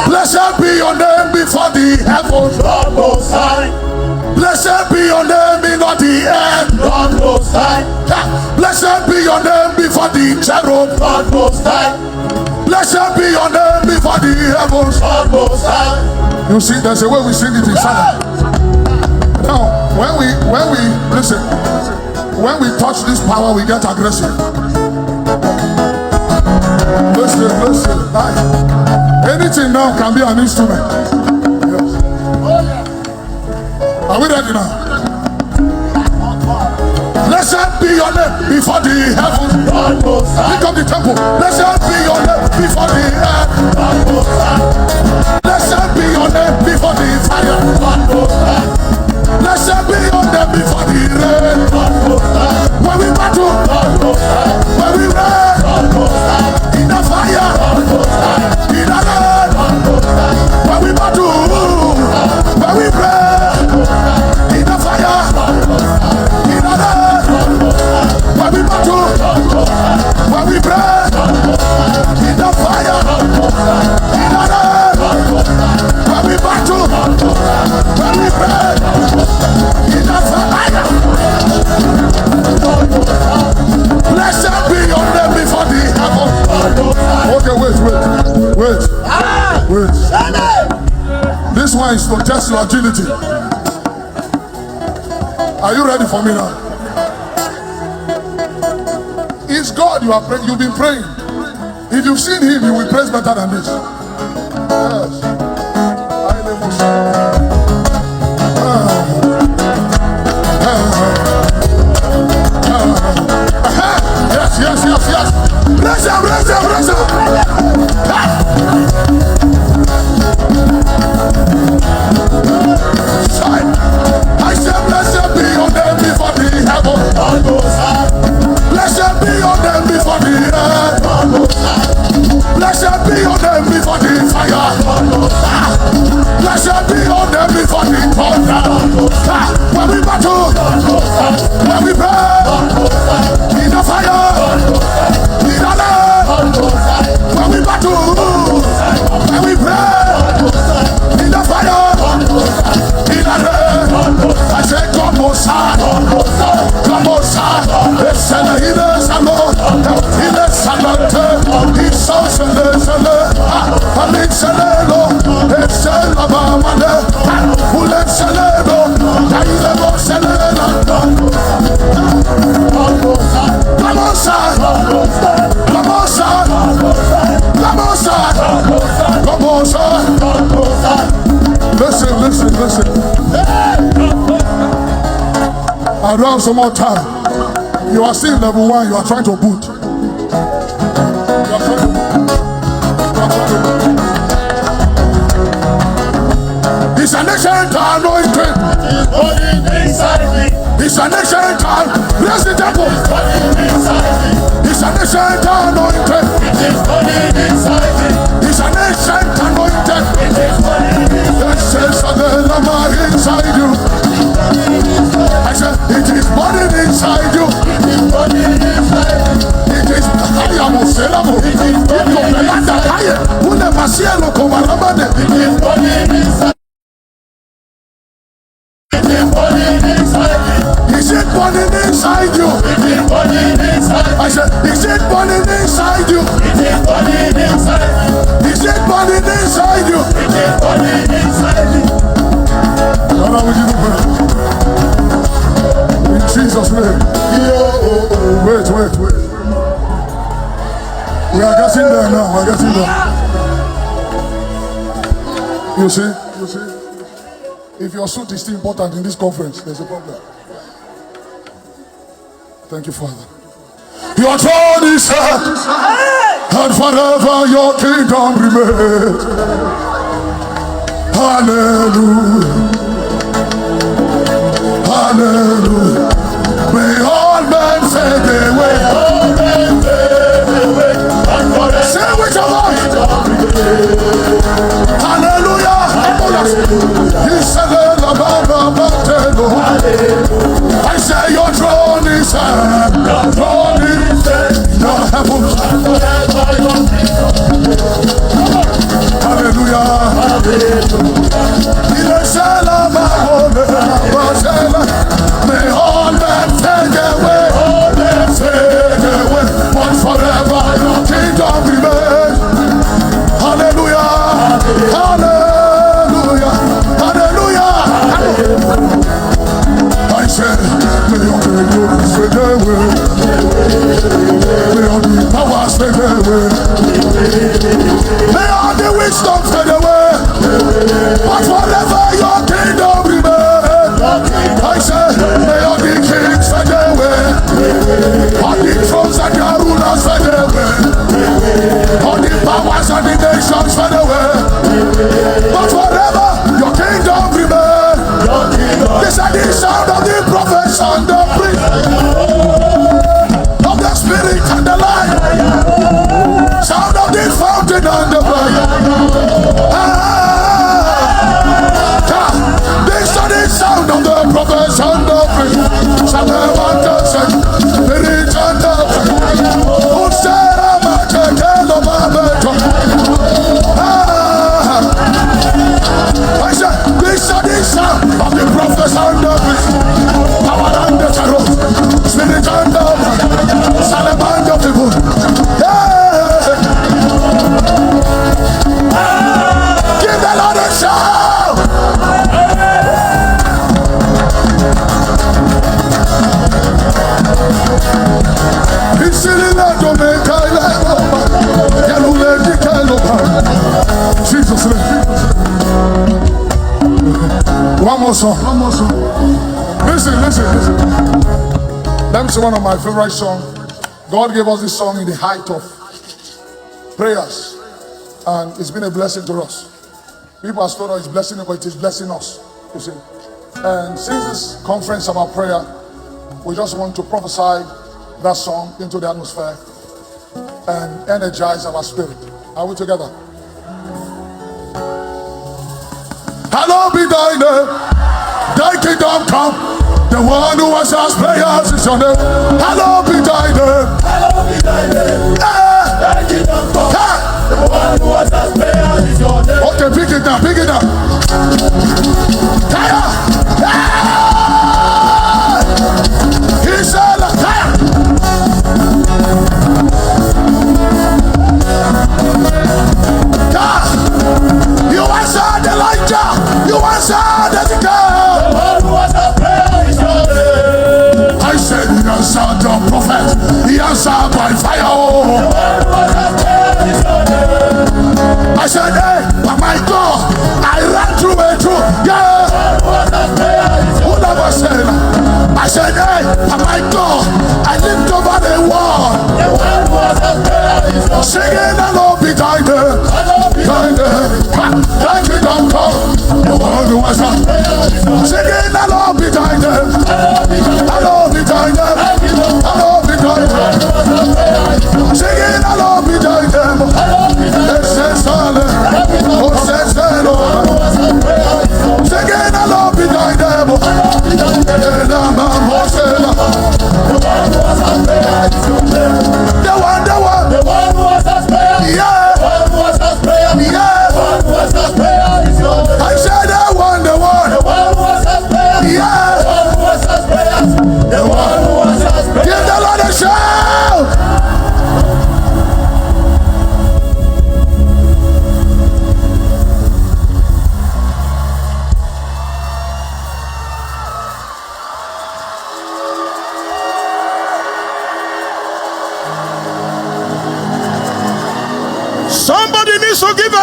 Blessed be your name before the heavens, God Most High. blessed be your name in all the earth, God Most High. blessed be your name before the cherub, God Most High. blessed be your name before the heavens. God Most High. You see, there's a way we sing it in Salem. Now, when we listen, when we touch this power, we get aggressive. Listen. Anything now can be an instrument. Yes. Are we ready now? Blessed be your name before the heavens. God Most High. Pick up the temple. Blessed be your name before the earth. God Most High. Blessed be your name before the fire. God Most High. Blessed be your name before the rain. God Most High. When we battle, God Most High. when we rain, God Most High. in the fire, God Most High. in the rain, God Most High. when we battle, when we pray, in the fire, in the rain, when we battle, when we pray, in the fire, in the rain, when we battle, when we pray, in the fire. Blessed be your name before the heaven. Okay, wait. This one is to test your agility. Are you ready for me now? It's God you are praying. You've been praying. If you've seen him, you will praise better than this. Yes. Yes. Bless him. I said, blessed be your name before the heaven. God Most High. Blessed be your name before the earth. God Most High. Blessed be your name before the fire. God Most High. Blessed be your name before the thunder. When we battle, God Most High. when we pray, God Most High. in the fire, God Most High. in the land, God Most High. when we battle, when we pray, in the fire, in the land. I said, God Most High, God Most High. Listen. Around some more time. You are still level 1, you are trying to boot. It's an ancient anointing. It's burning inside me. It's an ancient anointing. Raise the temple. It's burning inside me. It's an ancient anointing. It is burning inside me. It's an ancient anointing. It is burning inside me. It says inside you. I said it is burning inside you. It is burning inside me. It is Salem. It is burning inside me. It is burning inside me. Is it burning inside you? It is burning inside me. I said, is it burning inside you? It is burning inside me. Is it burning inside you? It is burning inside me. Father, we give you praise. In Jesus' name. Wait. We are getting there now. We are getting there. You see? If your suit is still important in this conference, there's a problem. Thank you, Father. Your throne is set, and forever your kingdom remains. Hallelujah. Hallelujah. May all men fade away. All men fade away. And forever Say with your voice. Hallelujah. You said it above the mountain. I say your throne is set. Your throne is set. Your heaven. and forever your kingdom. Hallelujah. wisdom fade away. But forever your kingdom remains. I say, may all the kings fade away. All the thrones and the rulers fade away. All the powers and the nations fade away. But forever your kingdom remains. This is the sound of the prophets and the priests, of the spirit and the light, sound of the fountain and the blood. This is the sound of the prophets and the priests, Salem and the spirit and the I said, this is the sound of the prophets and the priests, power and the tarot, spirit and the Salem and the people. Give the Lord a shout. He's sitting there to make a life. Jesus name. One more song. Listen. Let me say one of my favorite songs. God gave us this song in the height of prayers, and it's been a blessing to us. People have told us it's blessing, but it is blessing us. You see. And since this conference about prayer, we just want to prophesy that song into the atmosphere and energize our spirit. Are we together? Hallowed be thy name, thy kingdom come. The one who answers prayers is your name. Hallowed be thy name, hallowed be thy name. Thy kingdom come. The one who answers prayers is your name. Okay, pick it up. He said, you answered Elijah, you answered Ezekiel. The one who answered prayer is your name. I said he answered the prophet, he answered by fire. The one who answered prayer is your name. I said, hey, oh my God, I ran through a troop. Yeah. The one who answered prayer is your name. Who never said? I said, hey, oh my God, I lived over the wall. The one who answered prayer is your name. Singing along behind her. Thank you, don't come. The one who was up. Singing along behind them. Along behind them. Along behind them. Singing along behind them. It says Salem. Oh, says Salem. Singing along behind them. The one who was up. Yeah. I said the one. The one who answers prayers. Yeah. The one who answers prayers. Give the Lord a shout. Somebody needs to give